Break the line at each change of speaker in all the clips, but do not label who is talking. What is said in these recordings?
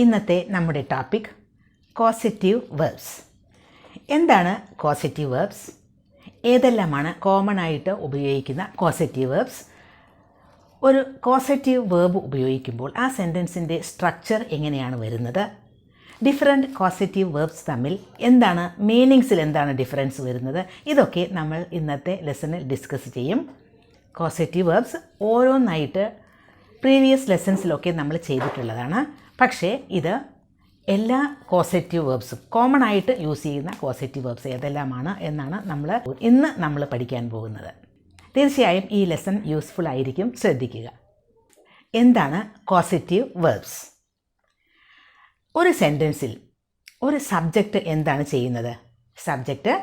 ഇന്നത്തെ നമ്മുടെ topic causative verbs. എന്താണ് കോസറ്റീവ് വേർബ്സ്? ഏതെല്ലാമാണ് കോമൺ ആയിട്ട് ഉപയോഗിക്കുന്ന കോസറ്റീവ് വേർബ്സ്? ഒരു കോസറ്റീവ് വേർബ് ഉപയോഗിക്കുമ്പോൾ ആ സെൻറ്റൻസിൻ്റെ സ്ട്രക്ചർ എങ്ങനെയാണ് വരുന്നത്? ഡിഫറെൻറ്റ് കോസറ്റീവ് വേർബ്സ് തമ്മിൽ എന്താണ് മീനിങ്സിൽ എന്താണ് ഡിഫറൻസ് വരുന്നത്? ഇതൊക്കെ നമ്മൾ ഇന്നത്തെ ലെസണിൽ ഡിസ്കസ് ചെയ്യും. കോസറ്റീവ് വേർബ്സ് ഓരോന്നായിട്ട് പ്രീവിയസ് ലെസൺസിലൊക്കെ നമ്മൾ ചെയ്തിട്ടുള്ളതാണ്. പക്ഷേ ഇത് എല്ലാ കോസറ്റീവ് വേർബ്സും കോമൺ ആയിട്ട് യൂസ് ചെയ്യുന്ന കോസറ്റീവ് വേർബ്സ് ഏതെല്ലാമാണ് എന്നാണ് ഇന്ന് നമ്മൾ പഠിക്കാൻ പോകുന്നത്. തീർച്ചയായും ഈ ലെസൺ യൂസ്ഫുൾ ആയിരിക്കും, ശ്രദ്ധിക്കുക. എന്താണ് കോസറ്റീവ് വേർബ്സ്? ഒരു സെൻറ്റൻസിൽ ഒരു സബ്ജക്റ്റ് എന്താണ് ചെയ്യുന്നത്? സബ്ജക്റ്റ്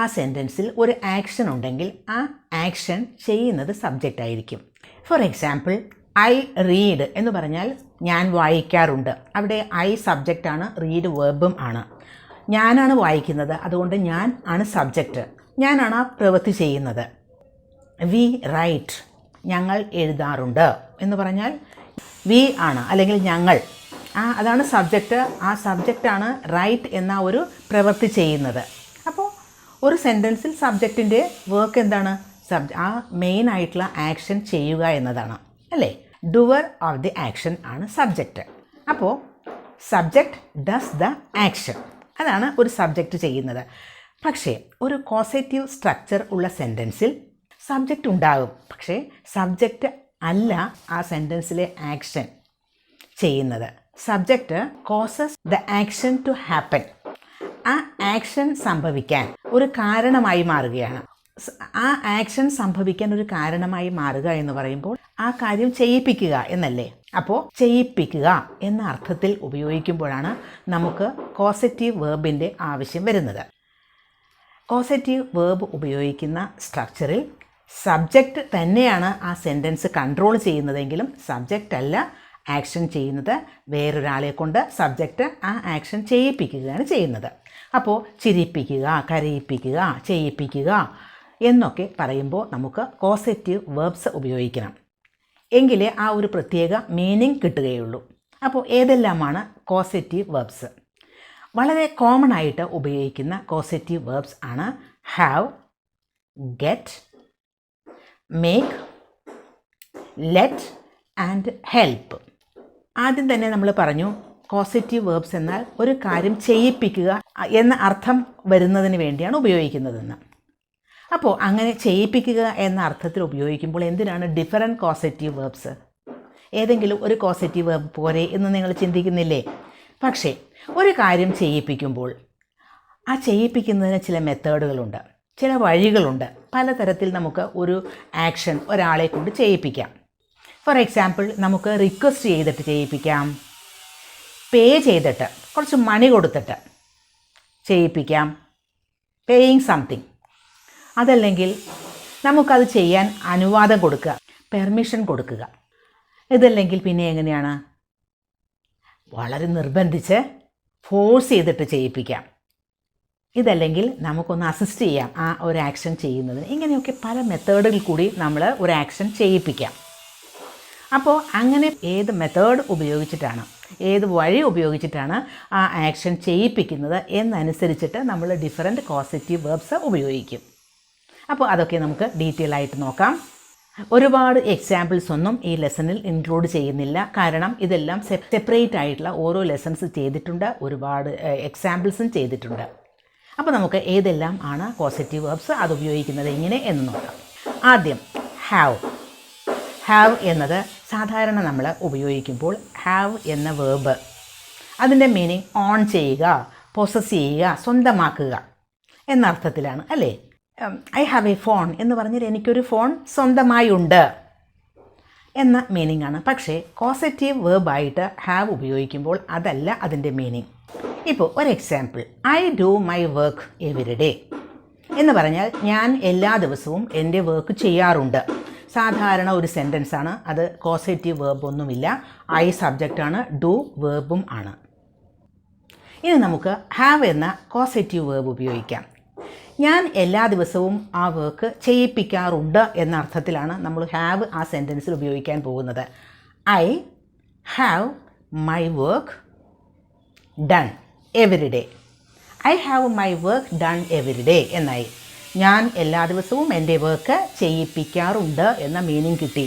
ആ സെൻറ്റൻസിൽ ഒരു ആക്ഷൻ ഉണ്ടെങ്കിൽ ആ ആക്ഷൻ ചെയ്യുന്നത് സബ്ജക്റ്റ് ആയിരിക്കും. ഫോർ എക്സാമ്പിൾ, ഐ റീഡ് എന്ന് പറഞ്ഞാൽ ഞാൻ വായിക്കാറുണ്ട്. അവിടെ ഐ സബ്ജക്റ്റാണ്, റീഡ് വേർബും ആണ്. ഞാനാണ് വായിക്കുന്നത്, അതുകൊണ്ട് ഞാൻ ആണ് സബ്ജക്റ്റ്, ഞാനാണ് ആ പ്രവൃത്തി ചെയ്യുന്നത്. വി റൈറ്റ്, ഞങ്ങൾ എഴുതാറുണ്ട് എന്ന് പറഞ്ഞാൽ വി ആണ്, അല്ലെങ്കിൽ ഞങ്ങൾ, അതാണ് സബ്ജക്റ്റ്. ആ സബ്ജക്റ്റാണ് റൈറ്റ് എന്ന ഒരു പ്രവൃത്തി ചെയ്യുന്നത്. അപ്പോൾ ഒരു സെൻറ്റൻസിൽ സബ്ജക്റ്റിൻ്റെ വർക്ക് എന്താണ്? ആ മെയിൻ ആയിട്ടുള്ള ആക്ഷൻ ചെയ്യുക എന്നതാണ്, അല്ലേ? ഡുവർ ഓഫ് ദി ആക്ഷൻ ആണ് സബ്ജക്റ്റ്. അപ്പോൾ സബ്ജക്റ്റ് ഡസ് ദ ആക്ഷൻ, അതാണ് ഒരു സബ്ജക്റ്റ് ചെയ്യുന്നത്. പക്ഷേ ഒരു കോസറ്റീവ് സ്ട്രക്ചർ ഉള്ള സെൻറ്റൻസിൽ സബ്ജക്റ്റ് ഉണ്ടാകും, പക്ഷേ സബ്ജക്റ്റ് അല്ല ആ സെൻറ്റൻസിലെ ആക്ഷൻ ചെയ്യുന്നത്. Subject causes the action to happen, ആ ആക്ഷൻ സംഭവിക്കാൻ ഒരു കാരണമായി മാറുകയാണ്. ആ ആക്ഷൻ സംഭവിക്കാൻ ഒരു കാരണമായി മാറുക എന്ന് പറയുമ്പോൾ ആ കാര്യം ചെയ്യിപ്പിക്കുക എന്നല്ലേ? അപ്പോൾ ചെയ്യിപ്പിക്കുക എന്ന അർത്ഥത്തിൽ ഉപയോഗിക്കുമ്പോഴാണ് നമുക്ക് കോസറ്റീവ് വേർബിൻ്റെ ആവശ്യം വരുന്നത്. കോസറ്റീവ് വേർബ് ഉപയോഗിക്കുന്ന സ്ട്രക്ചറിൽ സബ്ജക്റ്റ് തന്നെയാണ് ആ സെൻറ്റൻസ് കൺട്രോൾ ചെയ്യുന്നതെങ്കിലും സബ്ജക്റ്റ് അല്ല ആക്ഷൻ ചെയ്യുന്നത്. വേറൊരാളെ കൊണ്ട് സബ്ജക്റ്റ് ആ ആക്ഷൻ ചെയ്യിപ്പിക്കുകയാണ് ചെയ്യുന്നത്. അപ്പോൾ ചിരിപ്പിക്കുക, കരയിപ്പിക്കുക, ചെയ്യിപ്പിക്കുക എന്നൊക്കെ പറയുമ്പോൾ നമുക്ക് കോസറ്റീവ് വേർബ്സ് ഉപയോഗിക്കണം, എങ്കിലേ ആ ഒരു പ്രത്യേക മീനിങ് കിട്ടുകയുള്ളൂ. അപ്പോൾ ഏതെല്ലാമാണ് കോസറ്റീവ് വേർബ്സ്? വളരെ കോമൺ ആയിട്ട് ഉപയോഗിക്കുന്ന കോസറ്റീവ് വേർബ്സ് ആണ് have, get, make, let and help. ആദ്യം തന്നെ നമ്മൾ പറഞ്ഞു കോസറ്റീവ് വേർബ്സ് എന്നാൽ ഒരു കാര്യം ചെയ്യിപ്പിക്കുക എന്ന അർത്ഥം വരുന്നതിന് വേണ്ടിയാണ് ഉപയോഗിക്കുന്നതെന്ന്. അപ്പോൾ അങ്ങനെ ചെയ്യിപ്പിക്കുക എന്ന അർത്ഥത്തിൽ ഉപയോഗിക്കുമ്പോൾ എന്തിനാണ് ഡിഫറെൻറ്റ് കോസറ്റീവ് വേർബ്സ്? ഏതെങ്കിലും ഒരു കോസറ്റീവ് വേർബ് പോരെ എന്ന് നിങ്ങൾ ചിന്തിക്കുന്നില്ലേ? പക്ഷേ ഒരു കാര്യം ചെയ്യിപ്പിക്കുമ്പോൾ ആ ചെയ്യിപ്പിക്കുന്നതിന് ചില മെത്തേഡുകളുണ്ട്, ചില വഴികളുണ്ട്. പലതരത്തിൽ നമുക്ക് ഒരു ആക്ഷൻ ഒരാളെ കൊണ്ട് ചെയ്യിപ്പിക്കാം. ഫോർ എക്സാമ്പിൾ, നമുക്ക് റിക്വസ്റ്റ് ചെയ്തിട്ട് ചെയ്യിപ്പിക്കാം, പേ ചെയ്തിട്ട് കുറച്ച് മണി കൊടുത്തിട്ട് ചെയ്യിപ്പിക്കാം, പേയിങ് സംതിങ്. അതല്ലെങ്കിൽ നമുക്കത് ചെയ്യാൻ അനുവാദം കൊടുക്കുക, പെർമിഷൻ കൊടുക്കുക. ഇതല്ലെങ്കിൽ പിന്നെ എങ്ങനെയാണ്? വളരെ നിർബന്ധിച്ച് ഫോഴ്സ് ചെയ്തിട്ട് ചെയ്യിപ്പിക്കാം. ഇതല്ലെങ്കിൽ നമുക്കൊന്ന് അസിസ്റ്റ് ചെയ്യാം ആ ഒരു ആക്ഷൻ ചെയ്യുന്നതിന്. ഇങ്ങനെയൊക്കെ പല മെത്തേഡുകളിൽ കൂടി നമ്മൾ ഒരു ആക്ഷൻ ചെയ്യിപ്പിക്കാം. അപ്പോൾ അങ്ങനെ ഏത് മെത്തേഡ് ഉപയോഗിച്ചിട്ടാണ്, ഏത് വഴി ഉപയോഗിച്ചിട്ടാണ് ആ ആക്ഷൻ ചെയ്യിപ്പിക്കുന്നത് എന്നനുസരിച്ചിട്ട് നമ്മൾ ഡിഫറെൻറ്റ് കോസറ്റീവ് വേർബ്സ് ഉപയോഗിക്കും. അപ്പോൾ അതൊക്കെ നമുക്ക് ഡീറ്റെയിൽ ആയിട്ട് നോക്കാം. ഒരുപാട് എക്സാമ്പിൾസ് ഒന്നും ഈ ലെസണിൽ ഇൻക്ലൂഡ് ചെയ്യുന്നില്ല, കാരണം ഇതെല്ലാം സെപ്പറേറ്റ് ആയിട്ടുള്ള ഓരോ ലെസൺസ് ചെയ്തിട്ടുണ്ട്, ഒരുപാട് എക്സാമ്പിൾസും ചെയ്തിട്ടുണ്ട്. അപ്പോൾ നമുക്ക് ഏതെല്ലാം ആണ് കോസറ്റീവ് വേർബ്സ്, അത് ഉപയോഗിക്കുന്നത് എങ്ങനെ എന്ന് നോക്കാം. ആദ്യം ഹാവ്. ഹാവ് എന്നത് സാധാരണ നമ്മൾ ഉപയോഗിക്കുമ്പോൾ ഹാവ് എന്ന വേർബ് അതിൻ്റെ മീനിങ് ഓൺ ചെയ്യുക, പൊസസ് ചെയ്യുക, സ്വന്തമാക്കുക എന്ന അർത്ഥത്തിലാണ്, അല്ലേ? ഐ ഹാവ് എ ഫോൺ എന്ന് പറഞ്ഞാൽ എനിക്കൊരു ഫോൺ സ്വന്തമായി ഉണ്ട് എന്ന മീനിങ് ആണ്. പക്ഷേ കോസറ്റീവ് വേർബായിട്ട് ഹാവ് ഉപയോഗിക്കുമ്പോൾ അതല്ല അതിൻ്റെ മീനിങ്. ഇപ്പോൾ ഒരു example, I do my work every day എന്ന് പറഞ്ഞാൽ ഞാൻ എല്ലാ ദിവസവും എൻ്റെ വർക്ക് ചെയ്യാറുണ്ട്. സാധാരണ ഒരു സെൻറ്റൻസാണ് അത്, കോസറ്റീവ് വേർബ് ഒന്നുമില്ല, ഐ സബ്ജക്റ്റാണ്, ഡു വേർബും ആണ്. ഇനി നമുക്ക് ഹാവ് എന്ന കോസറ്റീവ് വേർബ് ഉപയോഗിക്കാം. ഞാൻ എല്ലാ ദിവസവും ആ വർക്ക് ചെയ്യിപ്പിക്കാറുണ്ട് എന്ന അർത്ഥത്തിലാണ് നമ്മൾ ഹാവ് ആ സെൻറ്റൻസിൽ ഉപയോഗിക്കാൻ പോകുന്നത്. I have my work done every day. I have my work done every day എന്നായി. ഞാൻ എല്ലാ ദിവസവും എൻ്റെ വർക്ക് ചെയ്യിപ്പിക്കാറുണ്ട് എന്ന മീനിങ് കിട്ടി.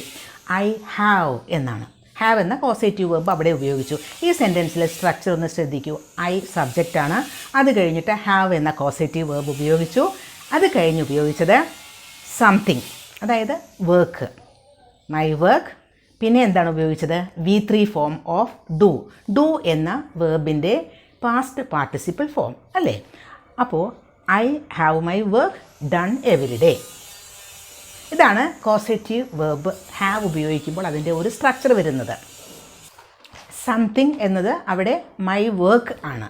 ഐ ഹാവ് എന്നാണ്. ഹാവ് എന്ന കോസേറ്റീവ് വെർബ് അവിടെ ഉപയോഗിച്ചു. ഈ സെൻറ്റൻസിലെ സ്ട്രക്ചർ ഒന്ന് ശ്രദ്ധിക്കൂ. ഐ സബ്ജക്റ്റാണ്, അത് കഴിഞ്ഞിട്ട് ഹാവ് എന്ന കോസേറ്റീവ് വെർബ് ഉപയോഗിച്ചു. അത് കഴിഞ്ഞ് ഉപയോഗിച്ചത് സംതിങ്, അതായത് വർക്ക്, മൈ വർക്ക്. പിന്നെ എന്താണ് ഉപയോഗിച്ചത്? V3 form of do. Do എന്ന വേർബിൻ്റെ പാസ്റ്റ് പാർട്ടിസിപ്പിൾ ഫോം അല്ലേ? അപ്പോൾ I have my work done every day. ഇതാണ് കോസേറ്റീവ് വെർബ് ഹാവ് ഉപയോഗിക്കുമ്പോൾ അതിൻ്റെ ഒരു സ്ട്രക്ചർ വരുന്നത്. സംതിങ് എന്നത് അവിടെ മൈ വർക്ക് ആണ്.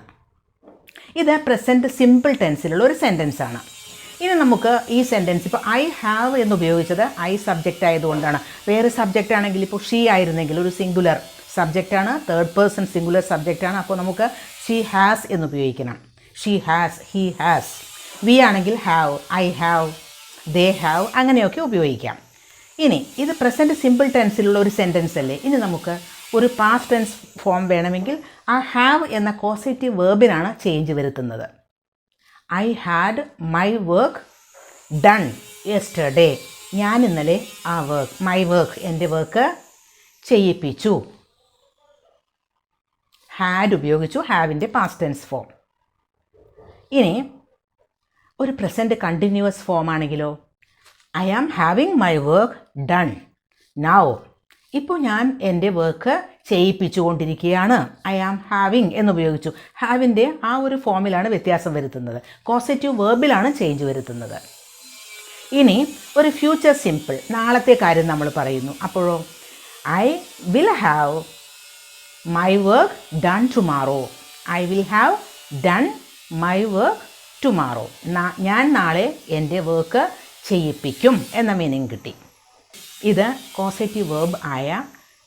ഇത് പ്രസൻറ്റ് സിമ്പിൾ ടെൻസിലുള്ള ഒരു സെൻറ്റൻസ് ആണ്. ഇനി നമുക്ക് ഈ സെൻറ്റൻസ് ഇപ്പോൾ ഐ ഹാവ് എന്ന് ഉപയോഗിച്ചത് ഐ സബ്ജക്റ്റ് ആയതുകൊണ്ടാണ്. വേറെ സബ്ജക്റ്റ് ആണെങ്കിൽ ഇപ്പോൾ ഷീ ആയിരുന്നെങ്കിൽ ഒരു സിംഗുലർ സബ്ജക്റ്റാണ്, തേർഡ് പേഴ്സൺ സിംഗുലർ സബ്ജക്റ്റാണ്. അപ്പോൾ നമുക്ക് ഷീ ഹാസ് എന്ന് ഉപയോഗിക്കണം. She has, he has. We ആണെങ്കിൽ have, I have, they have, അങ്ങനെയൊക്കെ ഉപയോഗിക്കാം. ഇനി ഇത് പ്രസൻറ്റ് സിമ്പിൾ ടെൻസിലുള്ള ഒരു സെൻറ്റൻസ് അല്ലേ. ഇനി നമുക്ക് ഒരു പാസ്റ്റ് ടെൻസ് ഫോം വേണമെങ്കിൽ ആ ഹാവ് എന്ന കോസേറ്റീവ് വേർബിനാണ് ചേഞ്ച് വരുത്തുന്നത്. I had my work done yesterday. ഞാൻ ഇന്നലെ ആ വർക്ക്, മൈ വർക്ക്, എൻ്റെ വർക്ക് ചെയ്യിപ്പിച്ചു. ഹാഡ് ഉപയോഗിച്ചു, ഹാവിൻ്റെ പാസ്റ്റ് ടെൻസ് ഫോം. ഇനി ഒരു പ്രസൻറ്റ് കണ്ടിന്യൂവസ് ഫോം ആണെങ്കിലോ? I am having my work done now. ഇപ്പോൾ ഞാൻ എൻ്റെ വർക്ക് ചെയ്യിപ്പിച്ചുകൊണ്ടിരിക്കുകയാണ്. ഐ ആം ഹാവിങ് എന്നുപയോഗിച്ചു. ഹാവിൻ്റെ ആ ഒരു ഫോമിലാണ് വ്യത്യാസം വരുത്തുന്നത്. കോസേറ്റീവ് വേർബിലാണ് ചേഞ്ച് വരുത്തുന്നത്. ഇനി ഒരു ഫ്യൂച്ചർ സിമ്പിൾ, നാളത്തെ കാര്യം നമ്മൾ പറയുന്നു. അപ്പോഴോ? I will have my work done tomorrow. I will have done my work tomorrow. ഞാൻ നാളെ എൻ്റെ വർക്ക് ചെയ്യിപ്പിക്കും എന്ന മീനിങ് കിട്ടി. ഇത് കോസേറ്റീവ് വേർബ് ആയ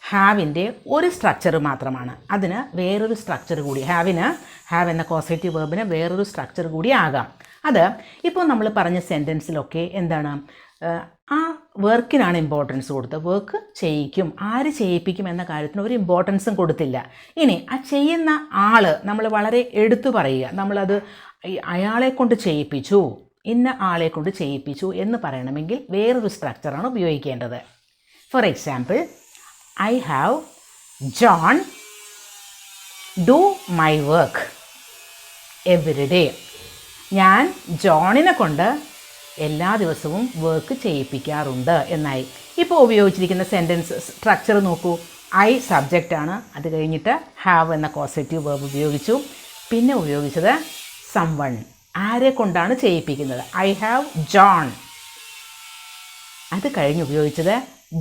ഹാവിൻ്റെ ഒരു സ്ട്രക്ചർ മാത്രമാണ്. അതിന് വേറൊരു സ്ട്രക്ചർ കൂടി, ഹാവ് എന്ന കോസേറ്റീവ് വേർബിന് വേറൊരു സ്ട്രക്ചർ കൂടി ആകാം. അത് ഇപ്പോൾ നമ്മൾ പറഞ്ഞ സെൻറ്റൻസിലൊക്കെ എന്താണ്, ആ വർക്കിനാണ് ഇമ്പോർട്ടൻസ് കൊടുത്തത്. വർക്ക് ചെയ്യിക്കും, ആര് ചെയ്യിപ്പിക്കും എന്ന കാര്യത്തിന് ഒരു ഇമ്പോർട്ടൻസും കൊടുത്തില്ല. ഇനി ആ ചെയ്യുന്ന ആൾ നമ്മൾ വളരെ എടുത്തു പറയുക. നമ്മളത് അയാളെ കൊണ്ട് ചെയ്യിപ്പിച്ചു, ഇന്ന ആളെ കൊണ്ട് ചെയ്യിപ്പിച്ചു എന്ന് പറയണമെങ്കിൽ വേറൊരു സ്ട്രക്ചറാണ് ഉപയോഗിക്കേണ്ടത്. For example, I have John do my work every day. ഞാൻ ജോണിനെ കൊണ്ട് എല്ലാ ദിവസവും വർക്ക് ചെയ്യിപ്പിക്കാറുണ്ട് എന്നായി. ഇപ്പോൾ ഉപയോഗിച്ചിരിക്കുന്ന സെൻറ്റൻസ് സ്ട്രക്ചർ നോക്കൂ. ഐ സബ്ജക്റ്റാണ്, അത് കഴിഞ്ഞിട്ട് ഹാവ് എന്ന കോസേറ്റീവ് വേർബ് ഉപയോഗിച്ചു. പിന്നെ ഉപയോഗിച്ചത് സംവൺ, ആരെ കൊണ്ടാണ് ചെയ്യിപ്പിക്കുന്നത്. I have John. അത് കഴിഞ്ഞ് ഉപയോഗിച്ചത്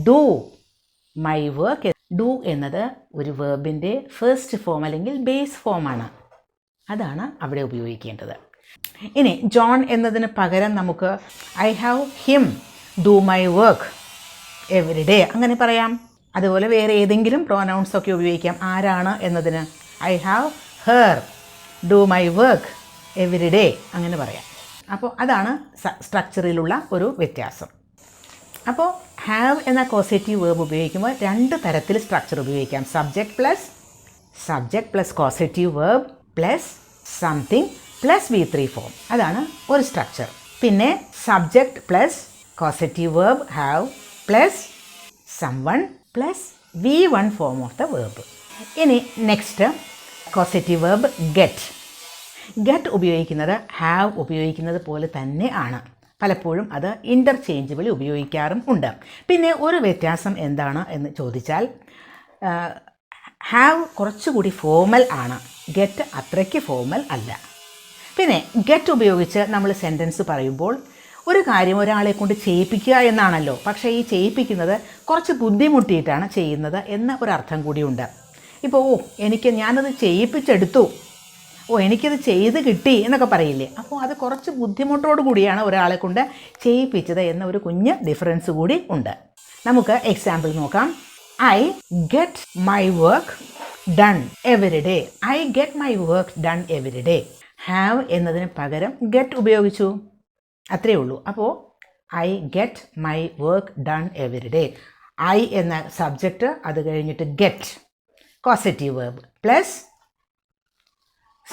ഡു മൈ വർക്ക്. ഡു എന്നത് ഒരു വേർബിൻ്റെ ഫസ്റ്റ് ഫോം അല്ലെങ്കിൽ ബേസ് ഫോമാണ്. അതാണ് അവിടെ ഉപയോഗിക്കേണ്ടത്. ഇനി ജോൺ എന്നതിന് പകരം നമുക്ക് I have him do my work every day അങ്ങനെ പറയാം. അതുപോലെ വേറെ ഏതെങ്കിലും പ്രോനൗൺസ് ഒക്കെ ഉപയോഗിക്കാം ആരാണ് എന്നതിന്. I have her do my work every day അങ്ങനെ പറയാം. അപ്പോൾ അതാണ് സ്ട്രക്ചറിലുള്ള ഒരു വ്യത്യാസം. അപ്പോൾ ഹാവ് എന്ന കോസേറ്റീവ് വേർബ് ഉപയോഗിക്കുമ്പോൾ രണ്ട് തരത്തിൽ സ്ട്രക്ചർ ഉപയോഗിക്കാം. Subject plus causative verb plus something plus V3 form, അതാണ് ഒരു സ്ട്രക്ചർ. പിന്നെ subject plus causative verb have plus someone plus V1 form of the verb. ഇനി നെക്സ്റ്റ് കോസേറ്റീവ് വേർബ് ഗെറ്റ് ഉപയോഗിക്കുന്നത് ഹാവ് ഉപയോഗിക്കുന്നത് പോലെ തന്നെ ആണ്. പലപ്പോഴും അത് ഇൻ്റർചേഞ്ചബിളി ഉപയോഗിക്കാറും ഉണ്ട്. പിന്നെ ഒരു വ്യത്യാസം എന്താണ് എന്ന് ചോദിച്ചാൽ, ഹാവ് കുറച്ചുകൂടി ഫോമൽ ആണ്, ഗെറ്റ് അത്രയ്ക്ക് ഫോമൽ അല്ല. പിന്നെ ഗെറ്റ് ഉപയോഗിച്ച് നമ്മൾ സെൻറ്റൻസ് പറയുമ്പോൾ ഒരു കാര്യം ഒരാളെ കൊണ്ട് ചെയ്യിപ്പിക്കുക എന്നാണല്ലോ, പക്ഷേ ഈ ചെയ്യിപ്പിക്കുന്നത് കുറച്ച് ബുദ്ധിമുട്ടിയിട്ടാണ് ചെയ്യുന്നത് എന്ന ഒരർത്ഥം കൂടിയുണ്ട്. ഇപ്പോൾ ഞാനത് ചെയ്യിപ്പിച്ചെടുത്തു, എനിക്കത് ചെയ്ത് കിട്ടി എന്നൊക്കെ പറയില്ലേ, അപ്പോൾ അത് കുറച്ച് ബുദ്ധിമുട്ടോടു കൂടിയാണ് ഒരാളെ കൊണ്ട് ചെയ്യിപ്പിച്ചത് എന്ന ഒരു കുഞ്ഞ് ഡിഫറൻസ് കൂടി ഉണ്ട്. നമുക്ക് എക്സാമ്പിൾ നോക്കാം. I get my work done every day. I get my work done every day. Have എന്നതിന് പകരം ഗെറ്റ് ഉപയോഗിച്ചു, അത്രയേ ഉള്ളൂ. അപ്പോൾ I get my work done every day. I എന്ന സബ്ജക്റ്റ്, അത് കഴിഞ്ഞിട്ട് get causative verb plus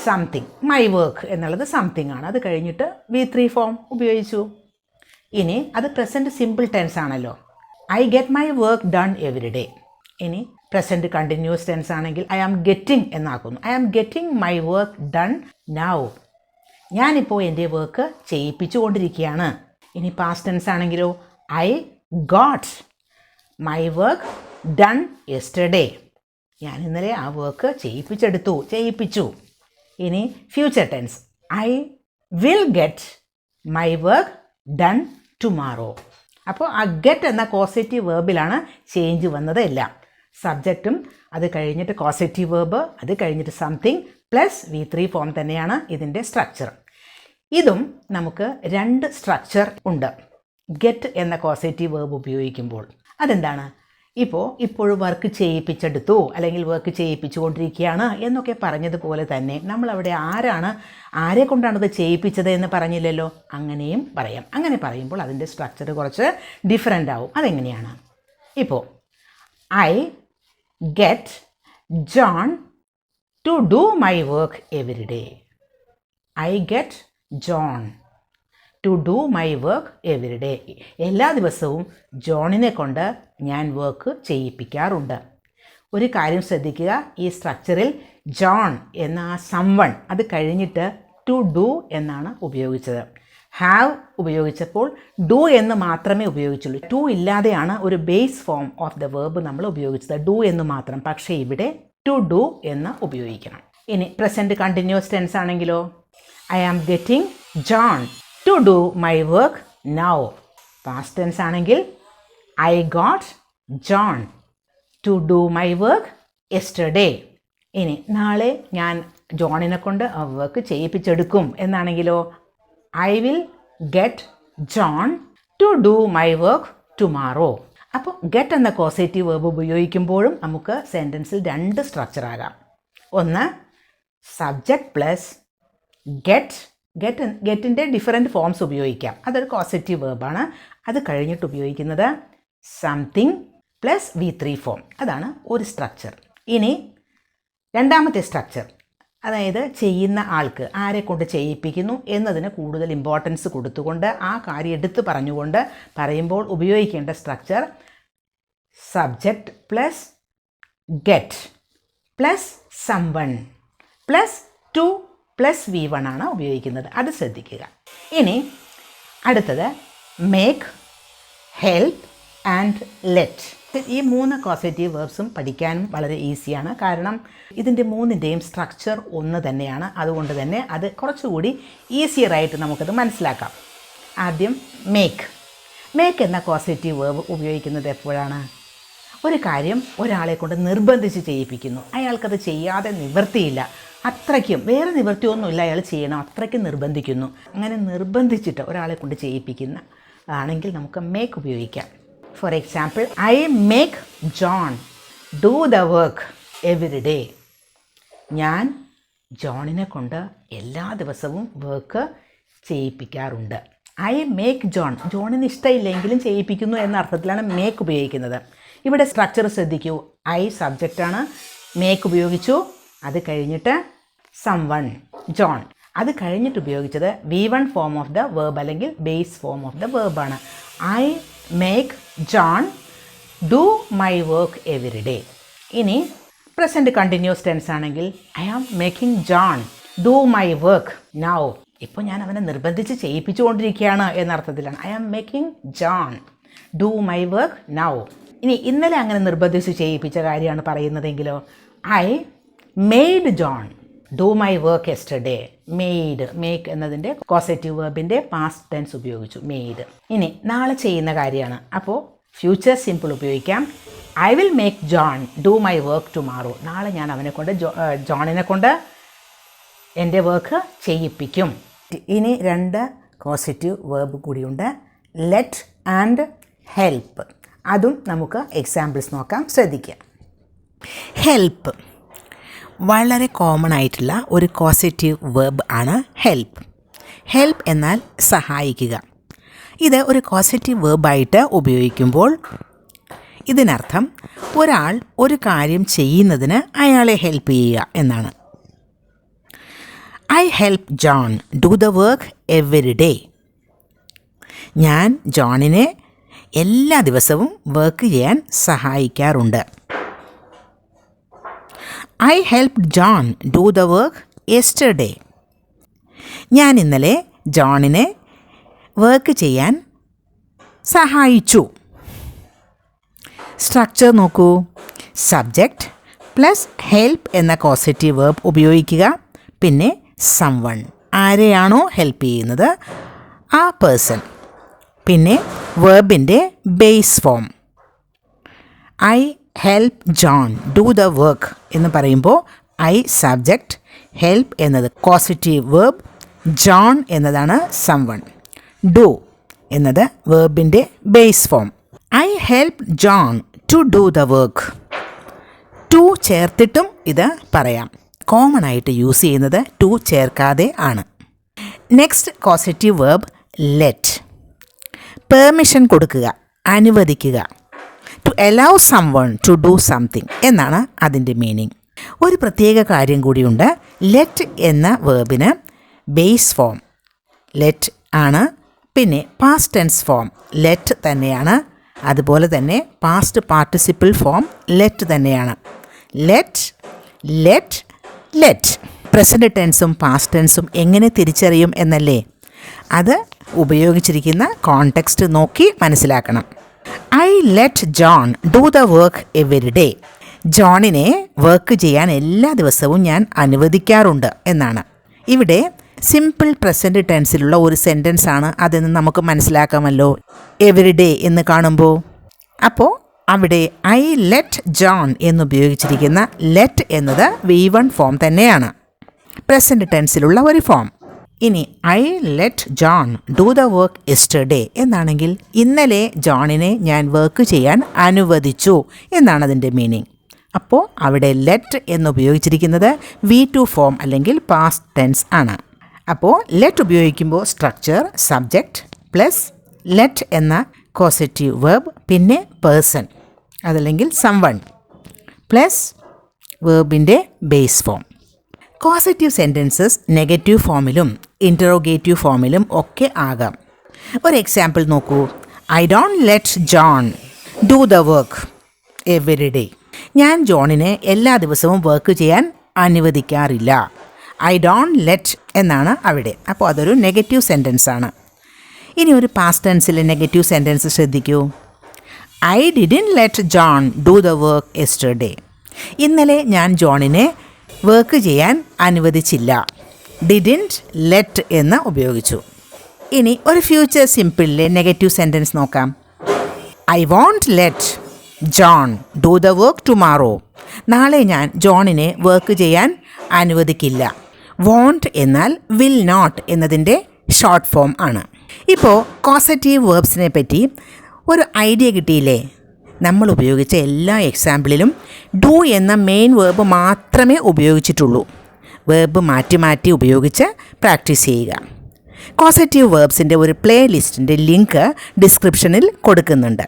something. My work എന്നുള്ളത് സംതിങ് ആണ്. അത് കഴിഞ്ഞിട്ട് V3 ഫോം ഉപയോഗിച്ചു. ഇനി അത് പ്രസൻറ്റ് സിമ്പിൾ ടെൻസ് ആണല്ലോ. I get my work done every day. ഇനി പ്രസൻറ്റ് കണ്ടിന്യൂസ് ടെൻസ് ആണെങ്കിൽ ഐ ആം ഗെറ്റിംഗ് എന്നാക്കുന്നു. I am getting my work done now. ഞാനിപ്പോൾ എൻ്റെ വർക്ക് ചെയ്യിപ്പിച്ചുകൊണ്ടിരിക്കുകയാണ്. ഇനി പാസ്റ്റ് ടെൻസ് ആണെങ്കിലോ I got my work done yesterday. ഞാൻ ഇന്നലെ ആ വർക്ക് ചെയ്യിപ്പിച്ചു. ഇനി future tense I will get my work done tomorrow. അപ്പോൾ ആ ഗെറ്റ് എന്ന കോസറ്റീവ് വേർബിലാണ് ചേഞ്ച് വന്നത് എല്ലാം. സബ്ജക്റ്റും അത് കഴിഞ്ഞിട്ട് കോസറ്റീവ് വേർബ് അത് കഴിഞ്ഞിട്ട് സംതിങ് പ്ലസ് V3 ഫോം തന്നെയാണ് ഇതിൻ്റെ സ്ട്രക്ചർ. ഇതും നമുക്ക് 2 സ്ട്രക്ചർ ഉണ്ട് ഗെറ്റ് എന്ന കോസറ്റീവ് വേർബ് ഉപയോഗിക്കുമ്പോൾ. അതെന്താണ്? ഇപ്പോഴും വർക്ക് ചെയ്യിപ്പിച്ചെടുത്തു അല്ലെങ്കിൽ വർക്ക് ചെയ്യിപ്പിച്ചുകൊണ്ടിരിക്കുകയാണ് എന്നൊക്കെ പറഞ്ഞതുപോലെ തന്നെ നമ്മളവിടെ ആരെ കൊണ്ടാണത് ചെയ്യിപ്പിച്ചത് എന്ന് പറഞ്ഞില്ലല്ലോ. അങ്ങനെയും പറയാം. അങ്ങനെ പറയുമ്പോൾ അതിൻ്റെ സ്ട്രക്ചർ കുറച്ച് ഡിഫറെൻ്റ് ആവും. അതെങ്ങനെയാണ്? ഇപ്പോൾ I get John to do my work every day. I get John to do my work every day. എല്ലാ ദിവസവും ജോണിനെ കൊണ്ട് ഞാൻ വർക്ക് ചെയ്യിപ്പിക്കാറുണ്ട്. ഒരു കാര്യം ശ്രദ്ധിക്കുക, ഈ സ്ട്രക്ചറിൽ ജോൺ എന്ന ആ സംവൺ അത് കഴിഞ്ഞിട്ട് ടു ഡു എന്നാണ് ഉപയോഗിച്ചത്. ഹാവ് ഉപയോഗിച്ചപ്പോൾ ഡു എന്ന് മാത്രമേ ഉപയോഗിച്ചുള്ളൂ. ടു ഇല്ലാതെയാണ് ഒരു base form of the verb നമ്മൾ ഉപയോഗിച്ചത്, ഡു എന്ന് മാത്രം. പക്ഷേ ഇവിടെ ടു ഡു എന്ന് ഉപയോഗിക്കണം. ഇനി പ്രസൻറ്റ് കണ്ടിന്യൂസ് ടെൻസ് ആണെങ്കിലോ I am getting John to do my work now. Past tense ആണെങ്കിൽ I got John to do my work yesterday. ഇനി നാളെ ഞാൻ ജോണിനെ കൊണ്ട് ആ വർക്ക് ചെയ്യിപ്പിച്ചെടുക്കും എന്നാണെങ്കിലോ I will get John to do my work tomorrow. അപ്പോൾ ഗെറ്റ് എന്ന കോസേറ്റീവ് വേർബ് ഉപയോഗിക്കുമ്പോഴും നമുക്ക് സെൻറ്റൻസിൽ 2 സ്ട്രക്ചർ ആകാം. ഒന്ന് സബ്ജക്റ്റ് പ്ലസ് ഗെറ്റിൻ്റെ ഡിഫറെൻറ്റ് ഫോംസ് ഉപയോഗിക്കാം. അതൊരു കോസറ്റീവ് വേർബാണ്. അത് കഴിഞ്ഞിട്ട് ഉപയോഗിക്കുന്നത് സംതിങ് പ്ലസ് V3 ഫോം. അതാണ് ഒരു സ്ട്രക്ചർ. ഇനി രണ്ടാമത്തെ സ്ട്രക്ചർ, അതായത് ചെയ്യുന്ന ആൾക്ക് ആരെ കൊണ്ട് ചെയ്യിപ്പിക്കുന്നു എന്നതിന് കൂടുതൽ ഇമ്പോർട്ടൻസ് കൊടുത്തുകൊണ്ട് ആ കാര്യം എടുത്ത് പറഞ്ഞുകൊണ്ട് പറയുമ്പോൾ ഉപയോഗിക്കേണ്ട structure subject plus get plus someone plus two plus V1 ആണ് ഉപയോഗിക്കുന്നത്. അത് ശ്രദ്ധിക്കുക. ഇനി അടുത്തത് മേക്ക്, ഹെൽപ്പ് ആൻഡ് ലെറ്റ്. ഈ 3 കോസറ്റീവ് വേർബ്സും പഠിക്കാനും വളരെ ഈസിയാണ്. കാരണം ഇതിൻ്റെ 3ൻ്റെയും സ്ട്രക്ചർ ഒന്ന് തന്നെയാണ്. അതുകൊണ്ട് തന്നെ അത് കുറച്ചുകൂടി ഈസിയറായിട്ട് നമുക്കത് മനസ്സിലാക്കാം. ആദ്യം മേക്ക് എന്ന കോസറ്റീവ് വേർബ് ഉപയോഗിക്കുന്നത് എപ്പോഴാണ്? ഒരു കാര്യം ഒരാളെ കൊണ്ട് നിർബന്ധിച്ച് ചെയ്യിപ്പിക്കുന്നു. അയാൾക്കത് ചെയ്യാതെ നിവൃത്തിയില്ല, അത്രയ്ക്കും വേറെ നിവൃത്തിയൊന്നുമില്ല, അയാൾ ചെയ്യണം, അത്രയ്ക്കും നിർബന്ധിക്കുന്നു. അങ്ങനെ നിർബന്ധിച്ചിട്ട് ഒരാളെ കൊണ്ട് ചെയ്യിപ്പിക്കുന്ന ആണെങ്കിൽ നമുക്ക് മേക്ക് ഉപയോഗിക്കാം. For example I make John do the work every day. ഞാൻ ജോണിനെ കൊണ്ട് എല്ലാ ദിവസവും വർക്ക് ചെയ്യിപ്പിക്കാറുണ്ട്. ഐ മേക്ക് ജോണിന് ഇഷ്ടമില്ലെങ്കിലും ചെയ്യിപ്പിക്കുന്നു എന്ന അർത്ഥത്തിലാണ് മേക്ക് ഉപയോഗിക്കുന്നത്. ഇവിടെ സ്ട്രക്ചർ ശ്രദ്ധിക്കൂ. ഐ സബ്ജക്റ്റാണ്, മേക്ക് ഉപയോഗിച്ചു, അത് കഴിഞ്ഞിട്ട് സംവൺ ജോൺ, അത് കഴിഞ്ഞിട്ട് ഉപയോഗിച്ചത് V1 form of the verb അല്ലെങ്കിൽ ബേസ് ഫോം ഓഫ് ദ വേർബാണ്. I make John do my work every day. ഇനി പ്രസൻറ്റ് കണ്ടിന്യൂസ് ടെൻസ് ആണെങ്കിൽ I am making John do my work now. ഇപ്പോൾ ഞാൻ അവനെ നിർബന്ധിച്ച് ചെയ്യിപ്പിച്ചുകൊണ്ടിരിക്കുകയാണ് എന്നർത്ഥത്തിലാണ്. I am making John do my work now. ഇനി ഇന്നലെ അങ്ങനെ നിർബന്ധിച്ച് ചെയ്യിപ്പിച്ച കാര്യമാണ് പറയുന്നതെങ്കിലോ I made John do my work yesterday. Make എന്നതിൻ്റെ കോസറ്റീവ് വേർബിൻ്റെ പാസ്റ്റ് ടെൻസ് ഉപയോഗിച്ചു, മെയ്ഡ്. ഇനി നാളെ ചെയ്യുന്ന കാര്യമാണ്, അപ്പോൾ ഫ്യൂച്ചർ സിമ്പിൾ ഉപയോഗിക്കാം. I will make John do my work tomorrow. നാളെ ഞാൻ അവനെ കൊണ്ട് ജോണിനെ കൊണ്ട് എൻ്റെ വർക്ക് ചെയ്യിപ്പിക്കും. ഇനി 2 കോസറ്റീവ് വേർബ് കൂടിയുണ്ട്, ലെറ്റ് ആൻഡ് ഹെൽപ്പ്. അതും നമുക്ക് എക്സാമ്പിൾസ് നോക്കാം, ശ്രദ്ധിക്കുക. ഹെൽപ്പ് വളരെ കോമൺ ആയിട്ടുള്ള ഒരു കോസറ്റീവ് വേർബ് ആണ് ഹെൽപ്പ്. ഹെൽപ്പ് എന്നാൽ സഹായിക്കുക. ഇത് ഒരു കോസറ്റീവ് വേർബായിട്ട് ഉപയോഗിക്കുമ്പോൾ ഇതിനർത്ഥം ഒരാൾ ഒരു കാര്യം ചെയ്യുന്നതിന് അയാളെ ഹെൽപ്പ് ചെയ്യുക എന്നാണ്. I help John do the work every day. ഞാൻ ജോണിനെ എല്ലാ ദിവസവും വർക്ക് ചെയ്യാൻ സഹായിക്കാറുണ്ട്. I helped John do the work yesterday. ഞാൻ ഇന്നലെ ജോണിനെ വർക്ക് ചെയ്യാൻ സഹായിച്ചു. സ്ട്രക്ചർ നോക്കൂ. സബ്ജക്റ്റ് പ്ലസ് ഹെൽപ്പ് എന്ന കോസറ്റീവ് വേർബ് ഉപയോഗിക്കുക. പിന്നെ സംവൺ, ആരെയാണോ ഹെൽപ്പ് ചെയ്യുന്നത് ആ പേഴ്സൺ. പിന്നെ വേർബിൻ്റെ base form. I help John do the work എന്ന് പറയുമ്പോൾ ഐ സബ്ജക്റ്റ്, ഹെൽപ്പ് എന്നത് കോസറ്റീവ് വേർബ്, ജോൺ എന്നതാണ് സംവൺ, ഡു എന്നത് വേർബിൻ്റെ base form. I help John to do the work. To ചേർത്തിട്ടും ഇത് പറയാം. കോമൺ ആയിട്ട് യൂസ് ചെയ്യുന്നത് ടു ചേർക്കാതെ ആണ്. Next causative verb let. Permission കൊടുക്കുക, അനുവദിക്കുക. To allow someone to do something എന്നാണ് അതിൻ്റെ മീനിങ്. ഒരു പ്രത്യേക കാര്യം കൂടിയുണ്ട്. ലെറ്റ് എന്ന വേർബിന് ബേസ് ഫോം ലെറ്റ് ആണ്. പിന്നെ പാസ്റ്റ് ടെൻസ് ഫോം ലെറ്റ് തന്നെയാണ്. അതുപോലെ തന്നെ പാസ്റ്റ് പാർട്ടിസിപ്പിൾ ഫോം ലെറ്റ് തന്നെയാണ്. Let, let, let. പ്രസൻറ്റ് ടെൻസും പാസ്റ്റ് ടെൻസും എങ്ങനെ തിരിച്ചറിയും എന്നല്ലേ? അത് ഉപയോഗിച്ചിരിക്കുന്ന കോണ്ടെക്സ്റ്റ് നോക്കി മനസ്സിലാക്കണം. I let John do the work every day. ജോണിനെ വർക്ക് ചെയ്യാൻ എല്ലാ ദിവസവും ഞാൻ അനുവദിക്കാറുണ്ട് എന്നാണ്. ഇവിടെ സിമ്പിൾ പ്രസൻറ്റ് ടെൻസിലുള്ള ഒരു സെൻറ്റൻസ് ആണ്. അതെന്ന് നമുക്ക് മനസ്സിലാക്കാമല്ലോ എവരി ഡേ എന്ന് കാണുമ്പോൾ. അപ്പോൾ അവിടെ ഐ ലെറ്റ് ജോൺ എന്നുപയോഗിച്ചിരിക്കുന്ന ലെറ്റ് എന്നത് V1 ഫോം തന്നെയാണ്, പ്രസൻറ്റ് ടെൻസിലുള്ള ഒരു ഫോം. ഇനി I let John do the work yesterday എന്നാണെങ്കിൽ ഇന്നലെ ജോണിനെ ഞാൻ വർക്ക് ചെയ്യാൻ അനുവദിച്ചു എന്നാണ് അതിൻ്റെ മീനിങ്. അപ്പോൾ അവിടെ ലെറ്റ് എന്നുപയോഗിച്ചിരിക്കുന്നത് V2 ഫോം അല്ലെങ്കിൽ പാസ്റ്റ് ടെൻസ് ആണ്. അപ്പോൾ ലെറ്റ് ഉപയോഗിക്കുമ്പോൾ സ്ട്രക്ചർ സബ്ജക്റ്റ് പ്ലസ് ലെറ്റ് എന്ന കോസറ്റീവ് വേർബ്, പിന്നെ പേഴ്സൺ അതല്ലെങ്കിൽ സംവൺ പ്ലസ് വേർബിൻ്റെ base form. Causative sentences negative ഫോമിലും ഇൻറ്ററോഗേറ്റീവ് ഫോമിലും ഒക്കെ ആകാം. ഒരു എക്സാമ്പിൾ നോക്കൂ. I don't let John do the work every day. ഞാൻ ജോണിനെ എല്ലാ ദിവസവും വർക്ക് ചെയ്യാൻ അനുവദിക്കാറില്ല. ഐ ഡോണ്ട് ലെറ്റ് എന്നാണ് അവിടെ. അപ്പോൾ അതൊരു നെഗറ്റീവ് സെൻറ്റൻസ് ആണ്. ഇനി ഒരു പാസ്റ്റ് ടെൻസിലെ നെഗറ്റീവ് സെൻറ്റൻസ് ശ്രദ്ധിക്കൂ. I didn't let John do the work yesterday. ഇന്നലെ ഞാൻ ജോണിനെ വർക്ക് ചെയ്യാൻ അനുവദിച്ചില്ല. ഡിഡിൻറ്റ് ലെറ്റ് എന്ന് ഉപയോഗിച്ചു. ഇനി ഒരു ഫ്യൂച്ചർ സിമ്പിളിലെ നെഗറ്റീവ് സെൻറ്റൻസ് നോക്കാം. I won't let John do the work tomorrow. നാളെ ഞാൻ ജോണിനെ വർക്ക് ചെയ്യാൻ അനുവദിക്കില്ല. വോണ്ട് എന്നാൽ വിൽ നോട്ട് എന്നതിൻ്റെ ഷോർട്ട് ഫോം ആണ്. ഇപ്പോൾ കോസറ്റീവ് വേർബ്സിനെ പറ്റി ഒരു ഐഡിയ കിട്ടിയില്ലേ? നമ്മൾ ഉപയോഗിച്ച എല്ലാ എക്സാമ്പിളിലും ഡു എന്ന മെയിൻ വേർബ് മാത്രമേ ഉപയോഗിച്ചിട്ടുള്ളൂ. വേർബ് മാറ്റി മാറ്റി ഉപയോഗിച്ച് പ്രാക്ടീസ് ചെയ്യുക. കോസറ്റീവ് വേർബ്സിൻ്റെ ഒരു പ്ലേ ലിസ്റ്റിൻ്റെ ലിങ്ക് ഡിസ്ക്രിപ്ഷനിൽ കൊടുക്കുന്നുണ്ട്.